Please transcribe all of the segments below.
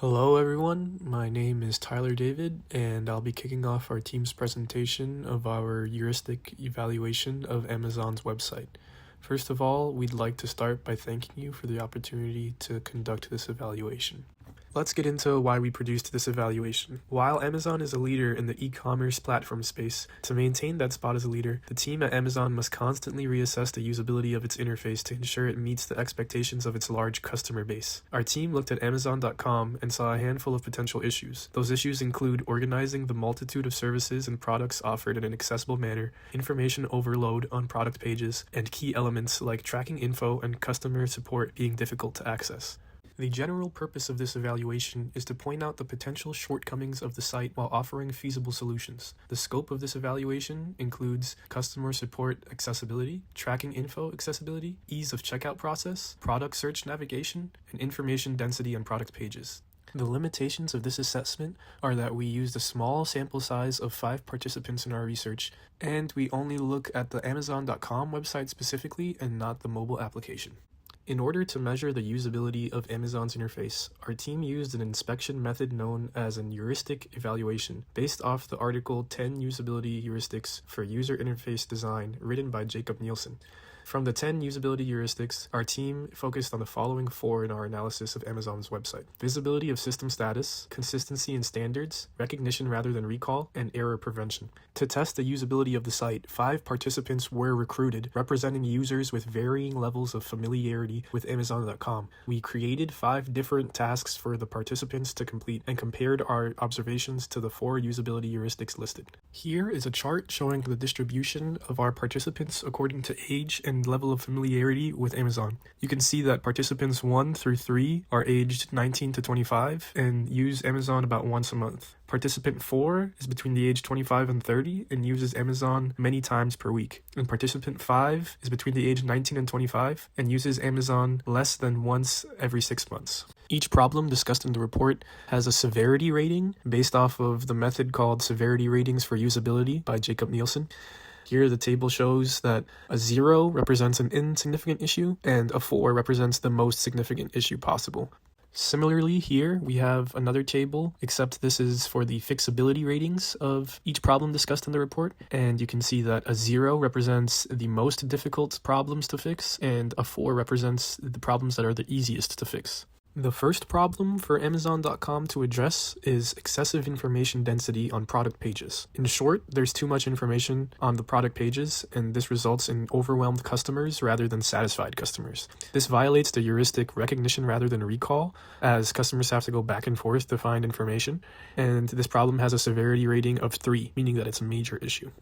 Hello everyone, my name is Tyler David and I'll be kicking off our team's presentation of our heuristic evaluation of Amazon's website. First of all, we'd like to start by thanking you for the opportunity to conduct this evaluation. Let's get into why we produced this evaluation. While Amazon is a leader in the e-commerce platform space, to maintain that spot as a leader, the team at Amazon must constantly reassess the usability of its interface to ensure it meets the expectations of its large customer base. Our team looked at Amazon.com and saw a handful of potential issues. Those issues include organizing the multitude of services and products offered in an accessible manner, information overload on product pages, and key elements like tracking info and customer support being difficult to access. The general purpose of this evaluation is to point out the potential shortcomings of the site while offering feasible solutions. The scope of this evaluation includes customer support accessibility, tracking info accessibility, ease of checkout process, product search navigation, and information density on product pages. The limitations of this assessment are that we used a small sample size of 5 participants in our research, and we only look at the Amazon.com website specifically and not the mobile application. In order to measure the usability of Amazon's interface, our team used an inspection method known as an heuristic evaluation, based off the article 10 Usability Heuristics for User Interface Design written by Jacob Nielsen. From the 10 usability heuristics, our team focused on the following 4 in our analysis of Amazon's website: visibility of system status, consistency in standards, recognition rather than recall, and error prevention. To test the usability of the site, 5 participants were recruited, representing users with varying levels of familiarity with Amazon.com. We created 5 different tasks for the participants to complete and compared our observations to the 4 usability heuristics listed. Here is a chart showing the distribution of our participants according to age and level of familiarity with Amazon. You can see that participants 1 through 3 are aged 19 to 25 and use Amazon about once a month. Participant 4 is between the age 25 and 30 and uses Amazon many times per week. And participant 5 is between the age 19 and 25 and uses Amazon less than once every 6 months. Each problem discussed in the report has a severity rating based off of the method called Severity Ratings for Usability by Jacob Nielsen. Here the table shows that a 0 represents an insignificant issue and a 4 represents the most significant issue possible. Similarly, here we have another table, except this is for the fixability ratings of each problem discussed in the report, and you can see that a 0 represents the most difficult problems to fix, and a 4 represents the problems that are the easiest to fix. The first problem for Amazon.com to address is excessive information density on product pages. In short, there's too much information on the product pages, and this results in overwhelmed customers rather than satisfied customers. This violates the heuristic recognition rather than recall, as customers have to go back and forth to find information, and this problem has a severity rating of 3, meaning that it's a major issue.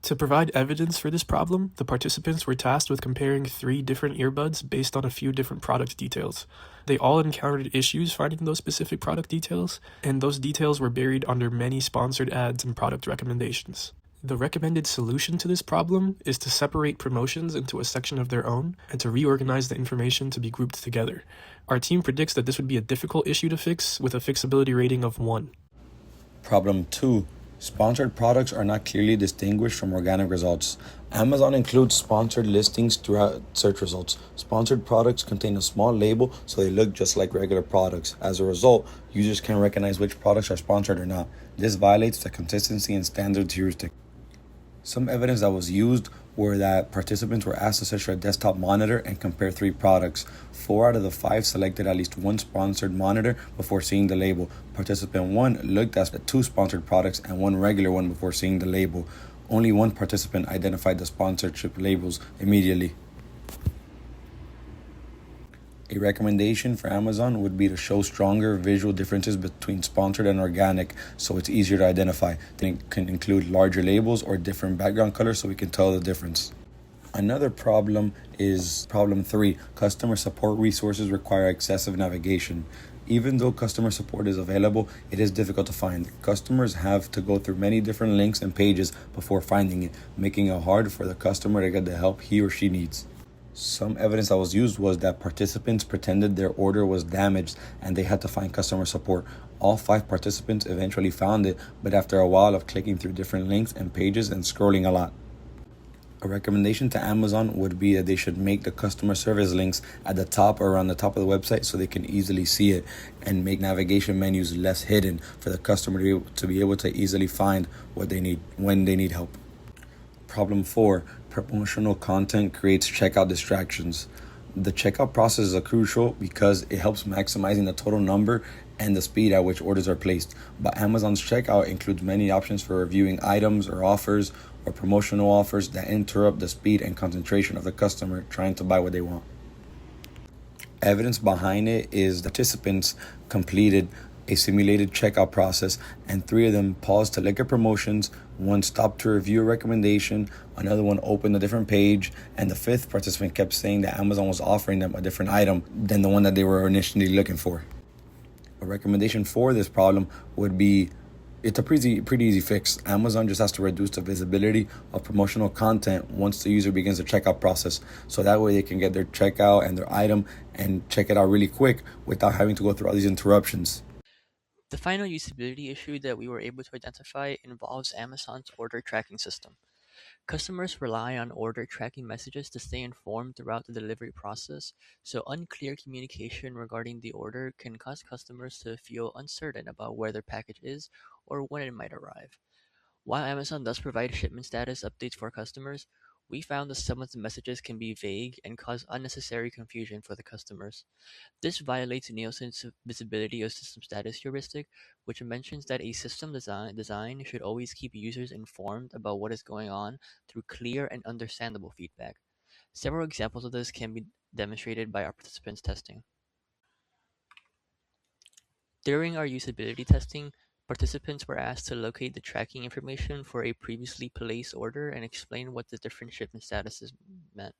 To provide evidence for this problem, the participants were tasked with comparing 3 different earbuds based on a few different product details. They all encountered issues finding those specific product details, and those details were buried under many sponsored ads and product recommendations. The recommended solution to this problem is to separate promotions into a section of their own and to reorganize the information to be grouped together. Our team predicts that this would be a difficult issue to fix with a fixability rating of 1. Problem 2. Sponsored products are not clearly distinguished from organic results. Amazon includes sponsored listings throughout search results. Sponsored products contain a small label, so they look just like regular products. As a result, users can't recognize which products are sponsored or not. This violates the consistency and standards heuristic. Some evidence that was used were that participants were asked to search for a desktop monitor and compare 3 products. 4 out of the 5 selected at least 1 sponsored monitor before seeing the label. Participant 1 looked at the 2 sponsored products and 1 regular one before seeing the label. Only 1 participant identified the sponsorship labels immediately. A recommendation for Amazon would be to show stronger visual differences between sponsored and organic so it's easier to identify. They can include larger labels or different background colors so we can tell the difference. Another problem is problem 3. Customer support resources require excessive navigation. Even though customer support is available, it is difficult to find. Customers have to go through many different links and pages before finding it, making it hard for the customer to get the help he or she needs. Some evidence that was used was that participants pretended their order was damaged and they had to find customer support. All 5 participants eventually found it, but after a while of clicking through different links and pages and scrolling a lot. A recommendation to Amazon would be that they should make the customer service links at the top or around the top of the website so they can easily see it, and make navigation menus less hidden for the customer to be able to easily find what they need when they need help. Problem 4: promotional content creates checkout distractions. The checkout process is crucial because it helps maximizing the total number and the speed at which orders are placed. But Amazon's checkout includes many options for reviewing items or offers or promotional offers that interrupt the speed and concentration of the customer trying to buy what they want. Evidence behind it is the participants completed a simulated checkout process, and three of them paused to look at promotions, one stopped to review a recommendation, another one opened a different page, and the fifth participant kept saying that Amazon was offering them a different item than the one that they were initially looking for. A recommendation for this problem would be, it's a pretty easy fix. Amazon just has to reduce the visibility of promotional content once the user begins the checkout process, so that way they can get their checkout and their item and check it out really quick without having to go through all these interruptions. The final usability issue that we were able to identify involves Amazon's order tracking system. Customers rely on order tracking messages to stay informed throughout the delivery process, so unclear communication regarding the order can cause customers to feel uncertain about where their package is or when it might arrive. While Amazon does provide shipment status updates for customers, we found that some of the messages can be vague and cause unnecessary confusion for the customers. This violates Nielsen's visibility of system status heuristic, which mentions that a system design should always keep users informed about what is going on through clear and understandable feedback. Several examples of this can be demonstrated by our participants' testing. During our usability testing, participants were asked to locate the tracking information for a previously placed order and explain what the different shipment statuses meant.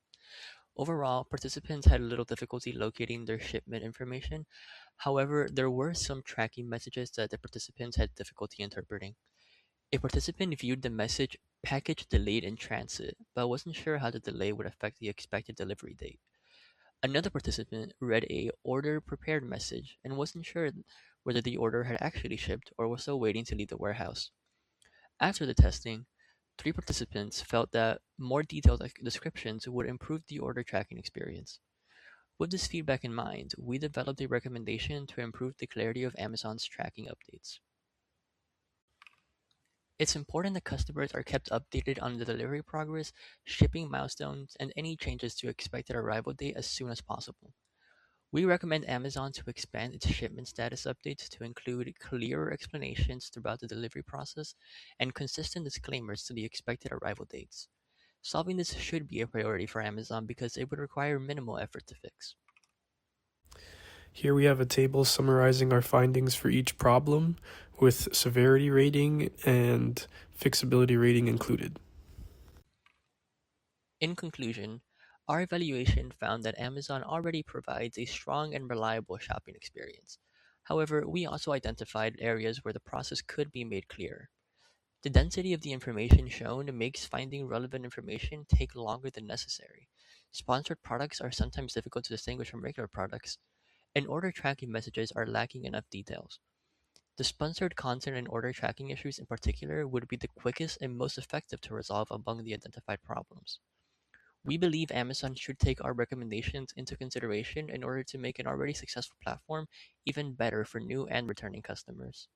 Overall, participants had little difficulty locating their shipment information. However, there were some tracking messages that the participants had difficulty interpreting. A participant viewed the message "package delayed in transit" but wasn't sure how the delay would affect the expected delivery date. Another participant read a "order prepared" message and wasn't sure whether the order had actually shipped or was still waiting to leave the warehouse. After the testing, three participants felt that more detailed descriptions would improve the order tracking experience. With this feedback in mind, we developed a recommendation to improve the clarity of Amazon's tracking updates. It's important that customers are kept updated on the delivery progress, shipping milestones, and any changes to expected arrival date as soon as possible. We recommend Amazon to expand its shipment status updates to include clearer explanations throughout the delivery process and consistent disclaimers to the expected arrival dates. Solving this should be a priority for Amazon because it would require minimal effort to fix. Here we have a table summarizing our findings for each problem with severity rating and fixability rating included. In conclusion, our evaluation found that Amazon already provides a strong and reliable shopping experience. However, we also identified areas where the process could be made clearer. The density of the information shown makes finding relevant information take longer than necessary. Sponsored products are sometimes difficult to distinguish from regular products, and order tracking messages are lacking enough details. The sponsored content and order tracking issues in particular would be the quickest and most effective to resolve among the identified problems. We believe Amazon should take our recommendations into consideration in order to make an already successful platform even better for new and returning customers.